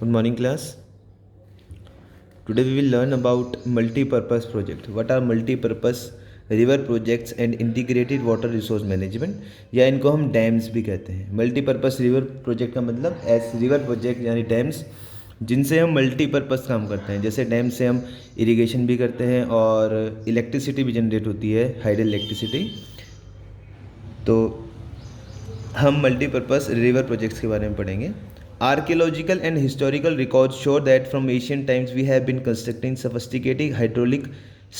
Good morning, class. Today we will learn about multi-purpose project. What are multi-purpose river projects and integrated water resource management, या इनको हम dams भी कहते हैं. Multipurpose river project का मतलब एस रिवर प्रोजेक्ट यानी डैम्स जिनसे हम मल्टीपर्पस काम करते हैं. जैसे डैम से हम इरिगेशन भी करते हैं और इलेक्ट्रिसिटी भी जनरेट होती है, हाइडल इलेक्ट्रिसिटी. तो हम मल्टीपर्पस रिवर प्रोजेक्ट्स के बारे में पढ़ेंगे. Archaeological and historical records show that from ancient times we have been constructing sophisticated hydraulic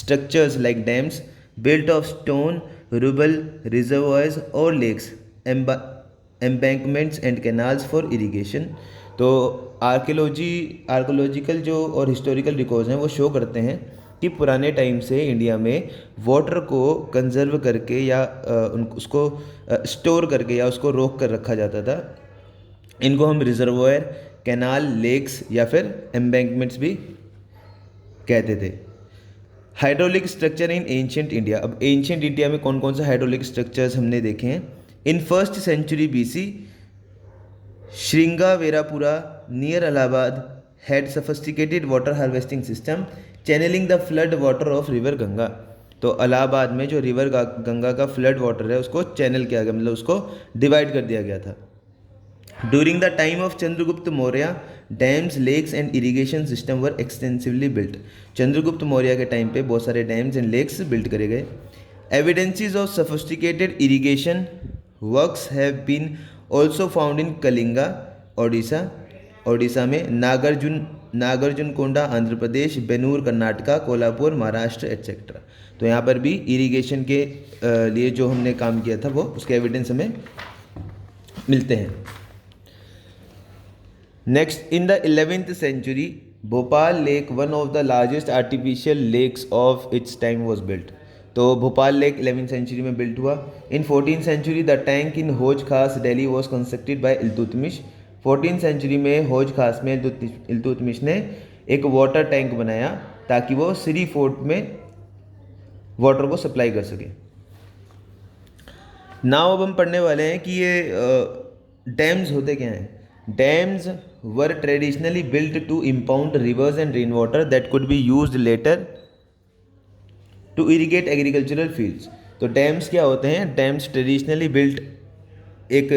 structures like dams built of stone, rubble, reservoirs or lakes, embankments and canals for irrigation. तो archaeological जो और historical records हैं वो show करते हैं कि पुराने time से इंडिया में वाटर को कंजर्व करके या उसको स्टोर करके या उसको रोक कर रखा जाता था. इनको हम रिजर्वोयर, कैनाल, लेक्स या फिर एम्बैंकमेंट्स भी कहते थे. Hydraulic structure in ancient India. अब एंशियंट इंडिया में कौन कौन से हाइड्रोलिक स्ट्रक्चर्स हमने देखे हैं. In first century BC Shringaverapura near Allahabad had sophisticated water harvesting system channelling the flood water of river Ganga. तो इलाहाबाद में जो रिवर गंगा का फ्लड वाटर है उसको चैनल किया गया, मतलब उसको डिवाइड कर दिया गया था. During the time of Chandragupta Maurya, dams, lakes and irrigation system were extensively built. Chandragupta Maurya के टाइम पे बहुत सारे डैम्स एंड लेक्स बिल्ड करे गए. Evidences of sophisticated irrigation works have been also found in Kalinga, Odisha में, नागार्जुन कोंडा आंध्र प्रदेश, बेनूर कर्नाटका, कोल्हापुर महाराष्ट्र एट्सेट्रा. तो यहाँ पर भी इरिगेशन के लिए जो हमने काम किया था वो उसके एविडेंस हमें मिलते हैं. Next, in the 11th century, Bhopal Lake, one of the largest artificial lakes of its time, was built. तो भोपाल लेक 11th सेंचुरी में बिल्ट हुआ. In 14th century the tank in Hauz Khas Delhi was constructed by Iltutmish. 14th century में हौज खास में इल्तुतमिश ने एक water tank बनाया ताकि वो सिरी फोर्ट में वाटर को सप्लाई कर सके. नाउ अब हम पढ़ने वाले हैं कि ये डैम्स होते क्या हैं. Dams were traditionally built to impound rivers and rainwater that could be used later to irrigate agricultural fields. तो डैम्स क्या होते हैं. डैम्स ट्रेडिशनली बिल्ट एक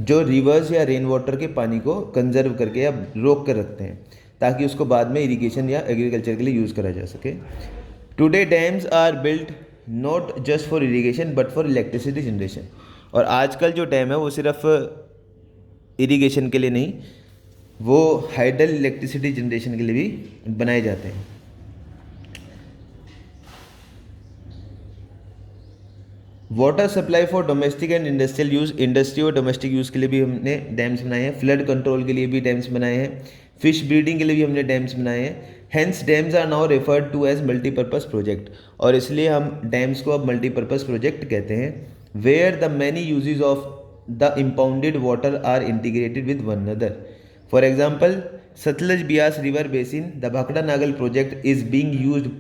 जो रिवर्स या रेन वाटर के पानी को कंजर्व करके या रोक कर रखते हैं ताकि उसको बाद में इरिगेशन या एग्रीकल्चर के लिए यूज़ करा जा सके. Today dams are built not just for irrigation but for electricity generation. और आजकल जो डैम है वो सिर्फ इरिगेशन के लिए नहीं, वो हाइडल इलेक्ट्रिसिटी जनरेशन के लिए भी बनाए जाते हैं. Water supply for domestic and industrial use. Industry और डोमेस्टिक यूज़ के लिए भी हमने डैम्स बनाए हैं. फ्लड कंट्रोल के लिए भी डैम्स बनाए हैं. फिश ब्रीडिंग के लिए भी हमने डैम्स बनाए हैं. Hence dams are now referred to as multipurpose project. और इसलिए हम डैम्स को अब मल्टीपर्पज़ प्रोजेक्ट कहते हैं. Where the many uses of the impounded water are integrated with one another. For example, Satluj Bias River Basin, the Bhakra Nagal project is being used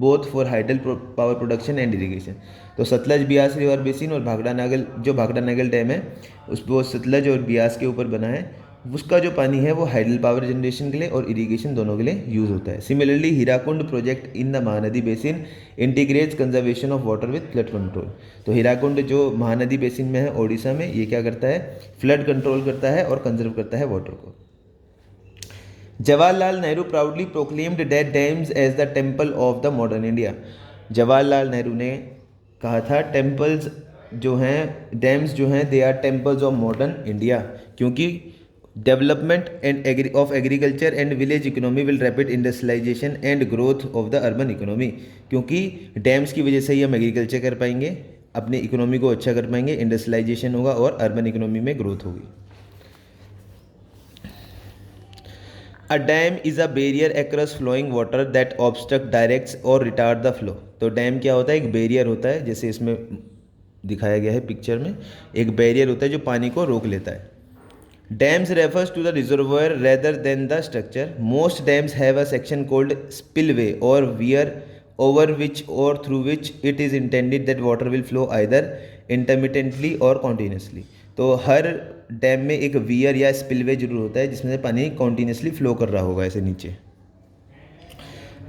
both for hydel power production and irrigation. तो Sutlej Beas river basin और भाखड़ा नागल, जो Bhakra Nagal dam है उस वो सतलज और बियास के ऊपर बना है, उसका जो पानी है वो हाइडल पावर जनरेशन के लिए और इरिगेशन दोनों के लिए यूज़ होता है. Similarly Hirakud project in the Mahanadi basin integrates conservation of water with flood control. तो हीराकुंड जो महानदी बेसिन में है ओडिशा में, ये क्या करता है, फ्लड कंट्रोल करता है और कंजर्व करता है वाटर को. Jawaharlal Nehru proudly proclaimed that dams as the temple of the modern India. Jawaharlal Nehru ने कहा था टेम्पल्स जो हैं, डैम्स जो हैं, they are temples of modern India, क्योंकि development and of agriculture and village economy will rapid industrialisation and growth of the urban economy. क्योंकि dams की वजह से ही हम एग्रीकल्चर कर पाएंगे, अपनी इकोनॉमी को अच्छा कर पाएंगे, इंडस्ट्रियलाइजेशन होगा और अर्बन इकोनॉमी में ग्रोथ होगी. A dam is a barrier across flowing water that obstruct directs or retard the flow. तो डैम क्या होता है, एक बैरियर होता है, जैसे इसमें दिखाया गया है पिक्चर में, एक बैरियर होता है जो पानी को रोक लेता है. Dams refers to the reservoir rather than the structure. Most dams have a section called spillway or weir over which or through which it is intended that water will flow either intermittently or continuously. तो हर dam में एक wear या spillway जरूर होता है जिसमें से पानी कॉन्टीन्यूसली फ्लो कर रहा होगा ऐसे नीचे।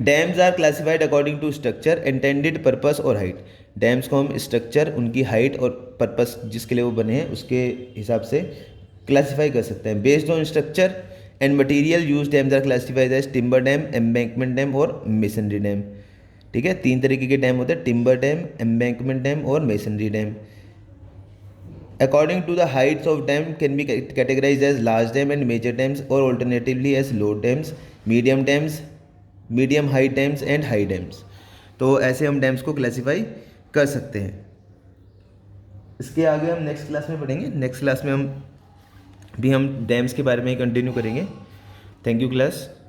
Dams are classified according to structure, intended purpose और हाइट। डैम्स को हम स्ट्रक्चर, उनकी हाइट और पर्पस जिसके लिए वो बने हैं उसके हिसाब से क्लासिफाई कर सकते हैं। Based on structure and material use, dams are classified as timber dam, embankment dam और मेसनरी डैम। ठीक है, 3 तरीके के डैम होते हैं, टिम्बर डैम, एम्बैंकमेंट डैम और masonry dam. According to the heights of dam can be categorized as large dam and major dams, or alternatively as low dams, medium height dams and high dams। तो ऐसे हम dams को classify कर सकते हैं। इसके आगे हम नेक्स्ट क्लास में पढ़ेंगे। नेक्स्ट क्लास में हम डैम्स के बारे में ही कंटिन्यू करेंगे। Thank you class.